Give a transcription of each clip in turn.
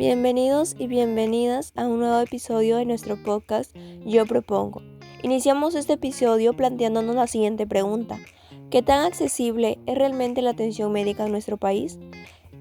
Bienvenidos y bienvenidas a un nuevo episodio de nuestro podcast Yo Propongo. Iniciamos este episodio planteándonos la siguiente pregunta: ¿qué tan accesible es realmente la atención médica en nuestro país?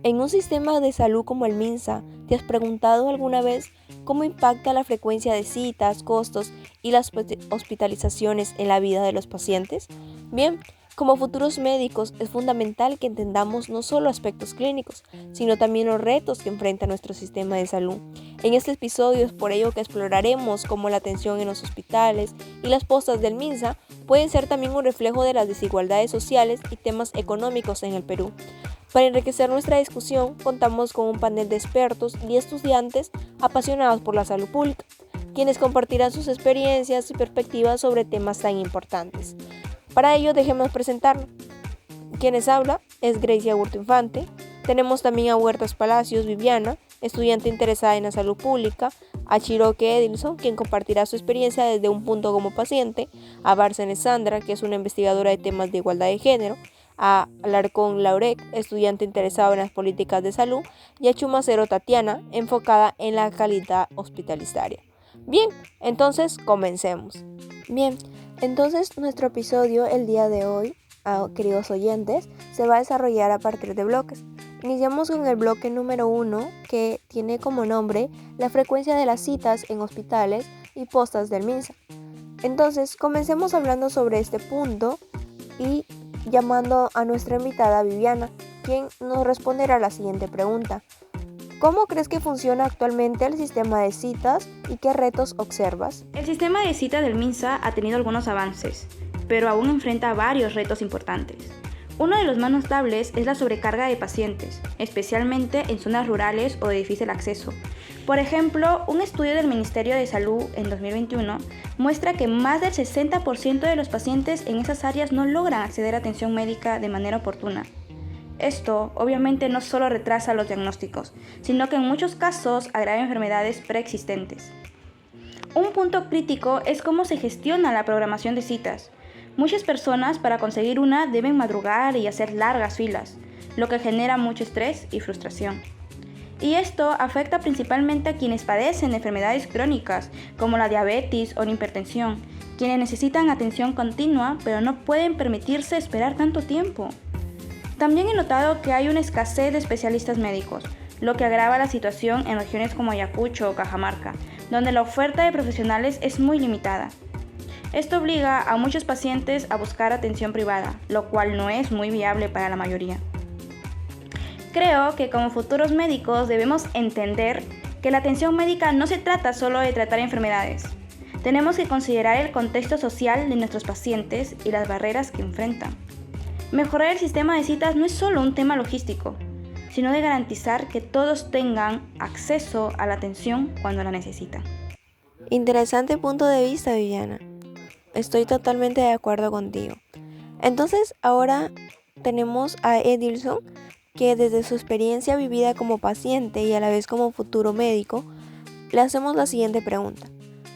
En un sistema de salud como el MINSA, ¿te has preguntado alguna vez cómo impacta la frecuencia de citas, costos y las hospitalizaciones en la vida de los pacientes? Bien, como futuros médicos es fundamental que entendamos no solo aspectos clínicos, sino también los retos que enfrenta nuestro sistema de salud. En este episodio es por ello que exploraremos cómo la atención en los hospitales y las postas del MINSA pueden ser también un reflejo de las desigualdades sociales y temas económicos en el Perú. Para enriquecer nuestra discusión, contamos con un panel de expertos y estudiantes apasionados por la salud pública, quienes compartirán sus experiencias y perspectivas sobre temas tan importantes. Para ello, déjenme presentarnos. Quienes habla es Gracie Aburto Infante. Tenemos también a Huertas Palacios Viviana, estudiante interesada en la salud pública, a Chiroque Edilson, quien compartirá su experiencia desde un punto como paciente, a Bárcenas Sandra, que es una investigadora de temas de igualdad de género, a Alarcón Laurec, estudiante interesado en las políticas de salud, y a Chumacero Tatiana, enfocada en la calidad hospitalaria. Bien, entonces comencemos. Entonces nuestro episodio el día de hoy, queridos oyentes, se va a desarrollar a partir de bloques. Iniciamos con el bloque número 1, que tiene como nombre la frecuencia de las citas en hospitales y postas del MINSA. Entonces, comencemos hablando sobre este punto y llamando a nuestra invitada Viviana, quien nos responderá la siguiente pregunta: ¿cómo crees que funciona actualmente el sistema de citas y qué retos observas? El sistema de citas del MINSA ha tenido algunos avances, pero aún enfrenta varios retos importantes. Uno de los más notables es la sobrecarga de pacientes, especialmente en zonas rurales o de difícil acceso. Por ejemplo, un estudio del Ministerio de Salud en 2021 muestra que más del 60% de los pacientes en esas áreas no logran acceder a atención médica de manera oportuna. Esto obviamente no solo retrasa los diagnósticos, sino que en muchos casos agrava enfermedades preexistentes. Un punto crítico es cómo se gestiona la programación de citas. Muchas personas para conseguir una deben madrugar y hacer largas filas, lo que genera mucho estrés y frustración. Y esto afecta principalmente a quienes padecen enfermedades crónicas como la diabetes o la hipertensión, quienes necesitan atención continua pero no pueden permitirse esperar tanto tiempo. También he notado que hay una escasez de especialistas médicos, lo que agrava la situación en regiones como Ayacucho o Cajamarca, donde la oferta de profesionales es muy limitada. Esto obliga a muchos pacientes a buscar atención privada, lo cual no es muy viable para la mayoría. Creo que como futuros médicos debemos entender que la atención médica no se trata solo de tratar enfermedades. Tenemos que considerar el contexto social de nuestros pacientes y las barreras que enfrentan. Mejorar el sistema de citas no es solo un tema logístico, sino de garantizar que todos tengan acceso a la atención cuando la necesitan. Interesante punto de vista, Viviana. Estoy totalmente de acuerdo contigo. Entonces, ahora tenemos a Edilson, que desde su experiencia vivida como paciente y a la vez como futuro médico, le hacemos la siguiente pregunta: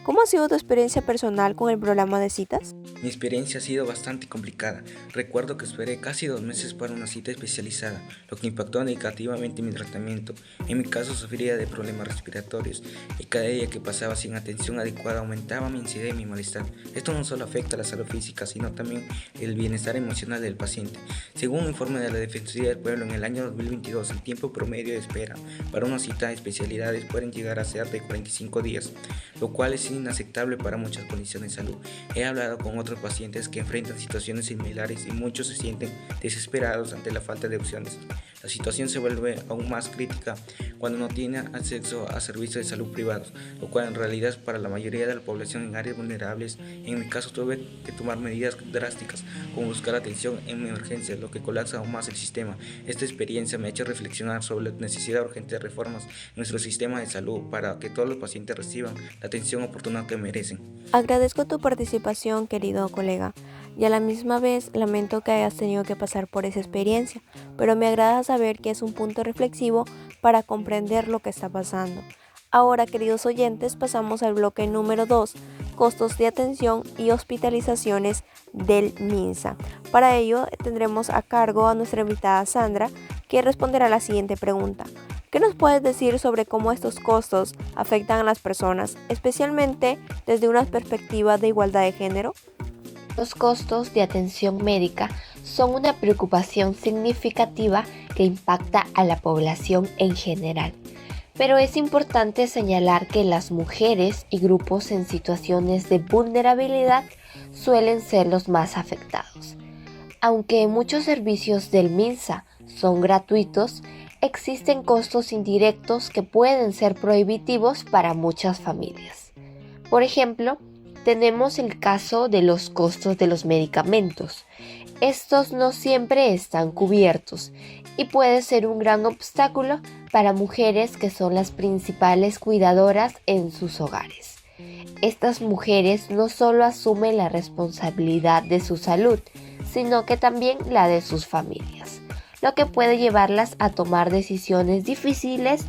¿cómo ha sido tu experiencia personal con el programa de citas? Mi experiencia ha sido bastante complicada. Recuerdo que esperé casi 2 meses para una cita especializada, lo que impactó negativamente mi tratamiento. En mi caso sufría de problemas respiratorios y cada día que pasaba sin atención adecuada aumentaba mi ansiedad y mi malestar. Esto no solo afecta a la salud física, sino también el bienestar emocional del paciente. Según un informe de la Defensoría del Pueblo, en el año 2022 el tiempo promedio de espera para una cita de especialidades pueden llegar a ser de 45 días, lo cual es inaceptable para muchas condiciones de salud. He hablado con otros pacientes que enfrentan situaciones similares y muchos se sienten desesperados ante la falta de opciones. La situación se vuelve aún más crítica cuando no tiene acceso a servicios de salud privados, lo cual en realidad es para la mayoría de la población en áreas vulnerables. En mi caso tuve que tomar medidas drásticas como buscar atención en emergencia, lo que colapsa aún más el sistema. Esta experiencia me ha hecho reflexionar sobre la necesidad urgente de reformas en nuestro sistema de salud para que todos los pacientes reciban la atención oportuna que merecen. Agradezco tu participación, querido colega, y a la misma vez lamento que hayas tenido que pasar por esa experiencia, pero me agrada saber que es un punto reflexivo para comprender lo que está pasando. Ahora, queridos oyentes, pasamos al bloque número 2, costos de atención y hospitalizaciones del MINSA. Para ello tendremos a cargo a nuestra invitada Sandra, que responderá la siguiente pregunta: ¿Qué nos puedes decir sobre cómo estos costos afectan a las personas, especialmente desde una perspectiva de igualdad de género? Los costos de atención médica son una preocupación significativa que impacta a la población en general. Pero es importante señalar que las mujeres y grupos en situaciones de vulnerabilidad suelen ser los más afectados. Aunque muchos servicios del MINSA son gratuitos, existen costos indirectos que pueden ser prohibitivos para muchas familias. Por ejemplo, tenemos el caso de los costos de los medicamentos. Estos no siempre están cubiertos y puede ser un gran obstáculo para mujeres que son las principales cuidadoras en sus hogares. Estas mujeres no solo asumen la responsabilidad de su salud, sino que también la de sus familias, lo que puede llevarlas a tomar decisiones difíciles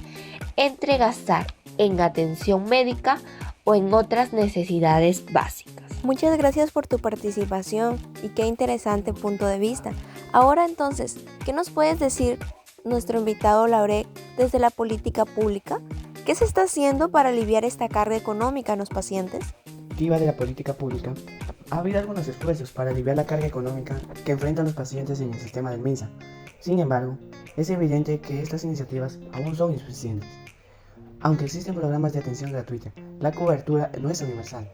entre gastar en atención médica o en otras necesidades básicas. Muchas gracias por tu participación y qué interesante punto de vista. Ahora entonces, ¿qué nos puedes decir nuestro invitado Lauré desde la política pública? ¿Qué se está haciendo para aliviar esta carga económica en los pacientes? De la política pública, ha habido algunos esfuerzos para aliviar la carga económica que enfrentan los pacientes en el sistema del MINSA. Sin embargo, es evidente que estas iniciativas aún son insuficientes. Aunque existen programas de atención gratuita, la cobertura no es universal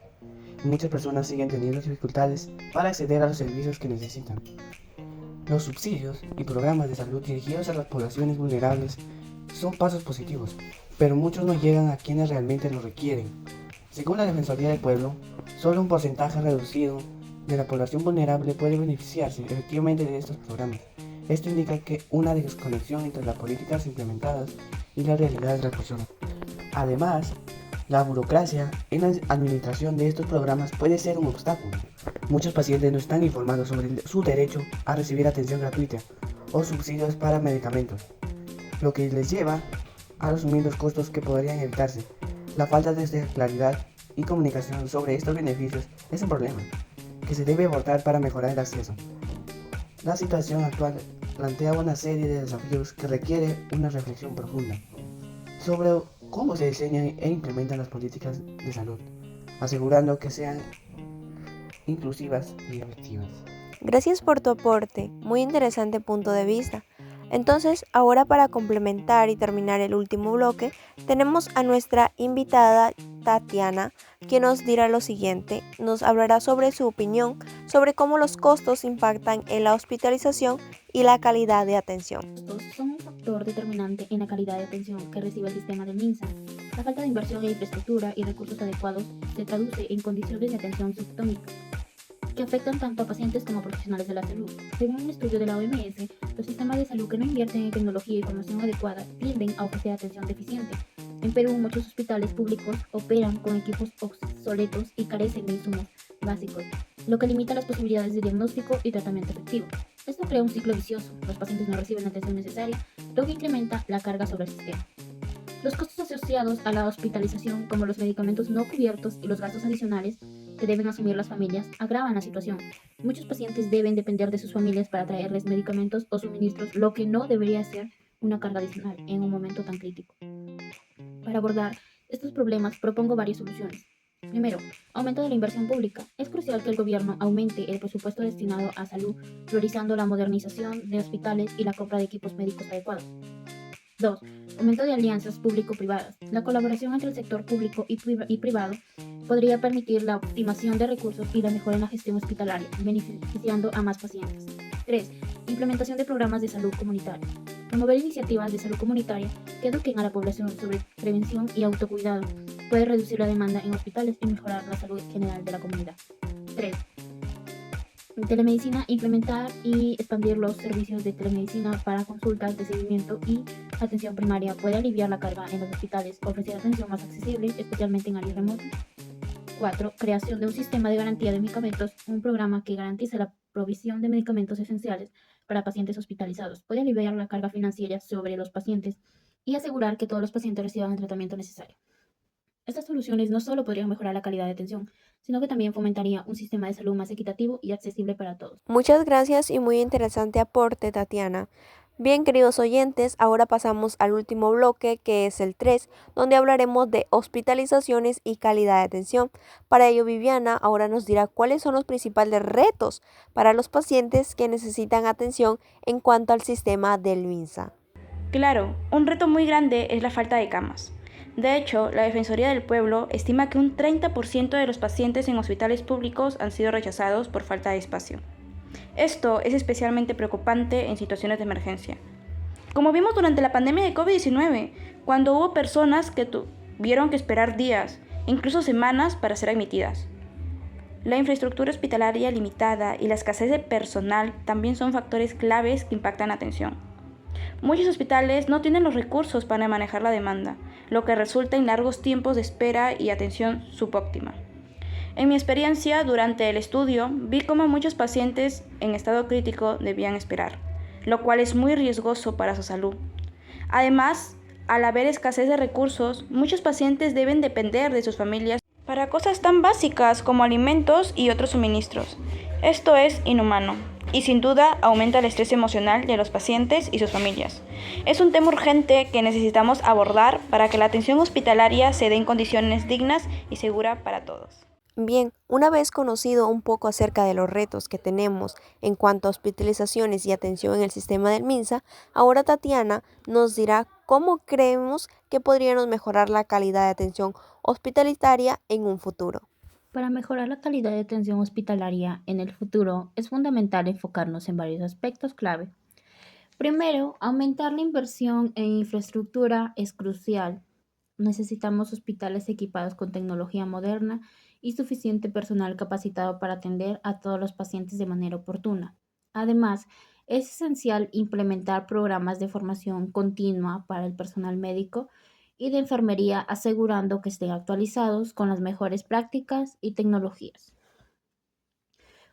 y muchas personas siguen teniendo dificultades para acceder a los servicios que necesitan. Los subsidios y programas de salud dirigidos a las poblaciones vulnerables son pasos positivos, pero muchos no llegan a quienes realmente lo requieren. Según la Defensoría del Pueblo, solo un porcentaje reducido de la población vulnerable puede beneficiarse efectivamente de estos programas. Esto indica que una desconexión entre las políticas implementadas y la realidad de las personas. Además, la burocracia en la administración de estos programas puede ser un obstáculo. Muchos pacientes no están informados sobre su derecho a recibir atención gratuita o subsidios para medicamentos, lo que les lleva a asumir los costos que podrían evitarse. La falta de claridad y comunicación sobre estos beneficios es un problema que se debe abordar para mejorar el acceso. La situación actual plantea una serie de desafíos que requiere una reflexión profunda sobre cómo se diseñan e implementan las políticas de salud, asegurando que sean inclusivas y efectivas. Gracias por tu aporte, muy interesante punto de vista. Entonces, ahora para complementar y terminar el último bloque, tenemos a nuestra invitada Tatiana, quien nos dirá lo siguiente, nos hablará sobre su opinión sobre cómo los costos impactan en la hospitalización y la calidad de atención. Los costos son un factor determinante en la calidad de atención que recibe el sistema del MINSA. La falta de inversión en infraestructura y recursos adecuados se traduce en condiciones de atención subtónica, que afectan tanto a pacientes como a profesionales de la salud. Según un estudio de la OMS, los sistemas de salud que no invierten en tecnología y formación adecuada tienden a ofrecer atención deficiente. En Perú, muchos hospitales públicos operan con equipos obsoletos y carecen de insumos básicos, lo que limita las posibilidades de diagnóstico y tratamiento efectivo. Esto crea un ciclo vicioso. Los pacientes no reciben la atención necesaria, lo que incrementa la carga sobre el sistema. Los costos asociados a la hospitalización, como los medicamentos no cubiertos y los gastos adicionales que deben asumir las familias, agravan la situación. Muchos pacientes deben depender de sus familias para traerles medicamentos o suministros, lo que no debería ser una carga adicional en un momento tan crítico. Para abordar estos problemas, propongo varias soluciones. Primero, aumento de la inversión pública. Es crucial que el gobierno aumente el presupuesto destinado a salud, priorizando la modernización de hospitales y la compra de equipos médicos adecuados. 2. Aumento de alianzas público-privadas. La colaboración entre el sector público y privado podría permitir la optimización de recursos y la mejora en la gestión hospitalaria, beneficiando a más pacientes. 3. Implementación de programas de salud comunitaria. Promover iniciativas de salud comunitaria que eduquen a la población sobre prevención y autocuidado puede reducir la demanda en hospitales y mejorar la salud general de la comunidad. 3. Telemedicina, implementar y expandir los servicios de telemedicina para consultas de seguimiento y atención primaria puede aliviar la carga en los hospitales, ofrecer atención más accesible, especialmente en áreas remotas. 4. Creación de un sistema de garantía de medicamentos, un programa que garantice la provisión de medicamentos esenciales para pacientes hospitalizados. Puede aliviar la carga financiera sobre los pacientes y asegurar que todos los pacientes reciban el tratamiento necesario. Estas soluciones no solo podrían mejorar la calidad de atención, sino que también fomentaría un sistema de salud más equitativo y accesible para todos. Muchas gracias y muy interesante aporte, Tatiana. Bien, queridos oyentes, ahora pasamos al último bloque, que es el 3, donde hablaremos de hospitalizaciones y calidad de atención. Para ello, Viviana ahora nos dirá cuáles son los principales retos para los pacientes que necesitan atención en cuanto al sistema del MINSA. Claro, un reto muy grande es la falta de camas. De hecho, la Defensoría del Pueblo estima que un 30% de los pacientes en hospitales públicos han sido rechazados por falta de espacio. Esto es especialmente preocupante en situaciones de emergencia. Como vimos durante la pandemia de COVID-19, cuando hubo personas que tuvieron que esperar días, incluso semanas, para ser admitidas. La infraestructura hospitalaria limitada y la escasez de personal también son factores claves que impactan la atención. Muchos hospitales no tienen los recursos para manejar la demanda, lo que resulta en largos tiempos de espera y atención subóptima. En mi experiencia, durante el estudio, vi cómo muchos pacientes en estado crítico debían esperar, lo cual es muy riesgoso para su salud. Además, al haber escasez de recursos, muchos pacientes deben depender de sus familias para cosas tan básicas como alimentos y otros suministros. Esto es inhumano y sin duda aumenta el estrés emocional de los pacientes y sus familias. Es un tema urgente que necesitamos abordar para que la atención hospitalaria se dé en condiciones dignas y seguras para todos. Bien, una vez conocido un poco acerca de los retos que tenemos en cuanto a hospitalizaciones y atención en el sistema del MINSA, ahora Tatiana nos dirá cómo creemos que podríamos mejorar la calidad de atención hospitalaria en un futuro. Para mejorar la calidad de atención hospitalaria en el futuro, es fundamental enfocarnos en varios aspectos clave. Primero, aumentar la inversión en infraestructura es crucial. Necesitamos hospitales equipados con tecnología moderna y suficiente personal capacitado para atender a todos los pacientes de manera oportuna. Además, es esencial implementar programas de formación continua para el personal médico y de enfermería, asegurando que estén actualizados con las mejores prácticas y tecnologías.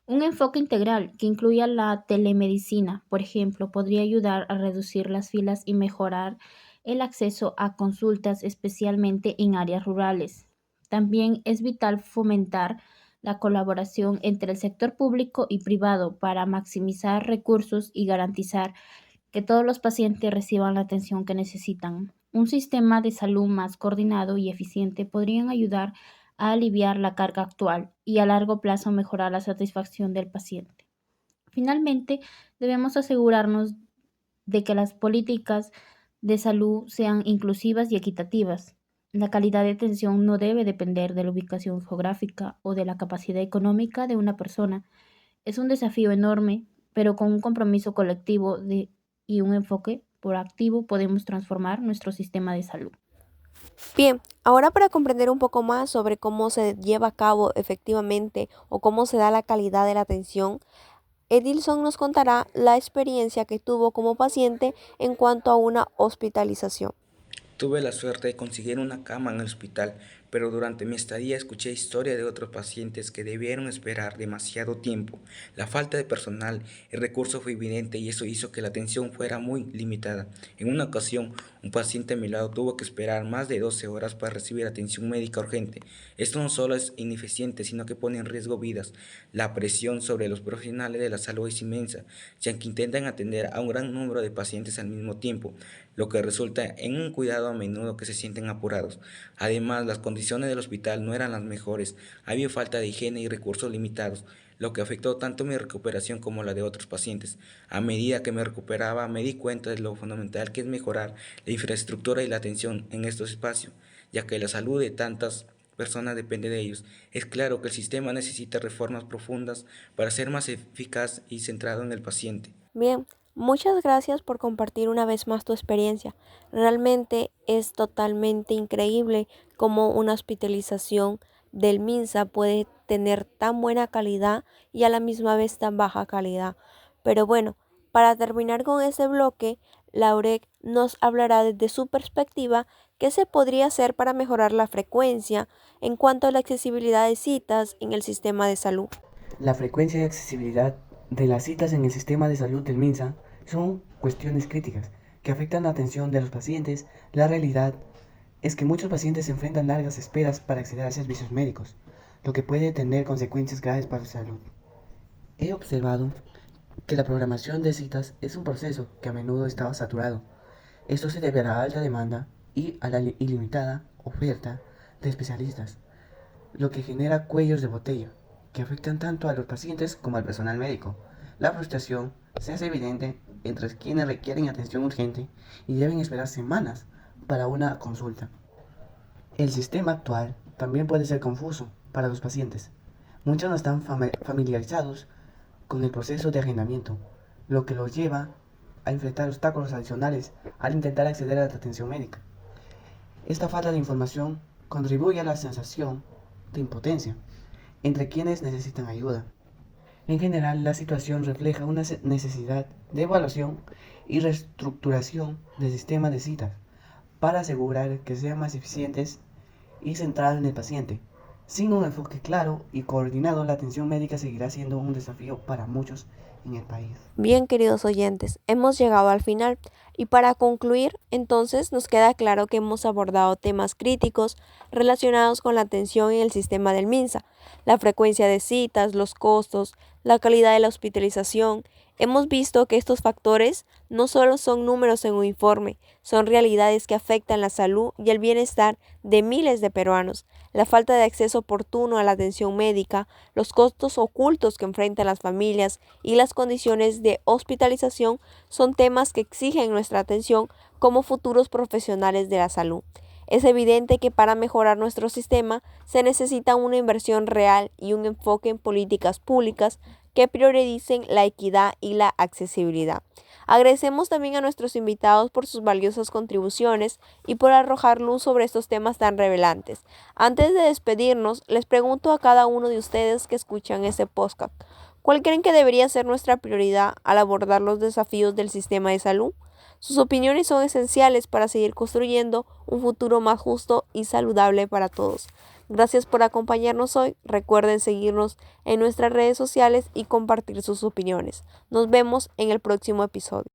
Un enfoque integral que incluya la telemedicina, por ejemplo, podría ayudar a reducir las filas y mejorar el acceso a consultas, especialmente en áreas rurales. También es vital fomentar la colaboración entre el sector público y privado para maximizar recursos y garantizar que todos los pacientes reciban la atención que necesitan. Un sistema de salud más coordinado y eficiente podrían ayudar a aliviar la carga actual y a largo plazo mejorar la satisfacción del paciente. Finalmente, debemos asegurarnos de que las políticas de salud sean inclusivas y equitativas. La calidad de atención no debe depender de la ubicación geográfica o de la capacidad económica de una persona. Es un desafío enorme, pero con un compromiso colectivo y un enfoque proactivo podemos transformar nuestro sistema de salud. Bien, ahora para comprender un poco más sobre cómo se lleva a cabo efectivamente o cómo se da la calidad de la atención, Edilson nos contará la experiencia que tuvo como paciente en cuanto a una hospitalización. Tuve la suerte de conseguir una cama en el hospital, pero durante mi estadía escuché historias de otros pacientes que debieron esperar demasiado tiempo. La falta de personal y recursos fue evidente y eso hizo que la atención fuera muy limitada. En una ocasión, un paciente a mi lado tuvo que esperar más de 12 horas para recibir atención médica urgente. Esto no solo es ineficiente, sino que pone en riesgo vidas. La presión sobre los profesionales de la salud es inmensa, ya que intentan atender a un gran número de pacientes al mismo tiempo, lo que resulta en un cuidado a menudo que se sienten apurados. Además, las condiciones del hospital no eran las mejores, había falta de higiene y recursos limitados, lo que afectó tanto mi recuperación como la de otros pacientes. A medida que me recuperaba, me di cuenta de lo fundamental que es mejorar la infraestructura y la atención en estos espacios, ya que la salud de tantas personas depende de ellos. Es claro que el sistema necesita reformas profundas para ser más eficaz y centrado en el paciente. Bien, muchas gracias por compartir una vez más tu experiencia. Realmente es totalmente increíble cómo una hospitalización del MINSA puede tener tan buena calidad y a la misma vez tan baja calidad. Pero bueno, para terminar con este bloque, Laurek nos hablará desde su perspectiva qué se podría hacer para mejorar la frecuencia en cuanto a la accesibilidad de citas en el sistema de salud. La frecuencia y accesibilidad de las citas en el sistema de salud del MINSA son cuestiones críticas que afectan la atención de los pacientes. La realidad es que muchos pacientes enfrentan largas esperas para acceder a servicios médicos, lo que puede tener consecuencias graves para su salud. He observado que la programación de citas es un proceso que a menudo estaba saturado. Esto se debe a la alta demanda y a la ilimitada oferta de especialistas, lo que genera cuellos de botella que afectan tanto a los pacientes como al personal médico. La frustración se hace evidente entre quienes requieren atención urgente y deben esperar semanas para una consulta. El sistema actual también puede ser confuso para los pacientes. Muchos no están familiarizados con el proceso de agendamiento, lo que los lleva a enfrentar obstáculos adicionales al intentar acceder a la atención médica. Esta falta de información contribuye a la sensación de impotencia entre quienes necesitan ayuda. En general, la situación refleja una necesidad de evaluación y reestructuración del sistema de citas para asegurar que sean más eficientes y centradas en el paciente. Sin un enfoque claro y coordinado, la atención médica seguirá siendo un desafío para muchos en el país. Bien, queridos oyentes, hemos llegado al final y para concluir, entonces nos queda claro que hemos abordado temas críticos relacionados con la atención en el sistema del MINSA, la frecuencia de citas, los costos, la calidad de la hospitalización. Hemos visto que estos factores no solo son números en un informe, son realidades que afectan la salud y el bienestar de miles de peruanos. La falta de acceso oportuno a la atención médica, los costos ocultos que enfrentan las familias y las condiciones de hospitalización son temas que exigen nuestra atención como futuros profesionales de la salud. Es evidente que para mejorar nuestro sistema se necesita una inversión real y un enfoque en políticas públicas que prioricen la equidad y la accesibilidad. Agradecemos también a nuestros invitados por sus valiosas contribuciones y por arrojar luz sobre estos temas tan relevantes. Antes de despedirnos, les pregunto a cada uno de ustedes que escuchan este podcast, ¿cuál creen que debería ser nuestra prioridad al abordar los desafíos del sistema de salud? Sus opiniones son esenciales para seguir construyendo un futuro más justo y saludable para todos. Gracias por acompañarnos hoy. Recuerden seguirnos en nuestras redes sociales y compartir sus opiniones. Nos vemos en el próximo episodio.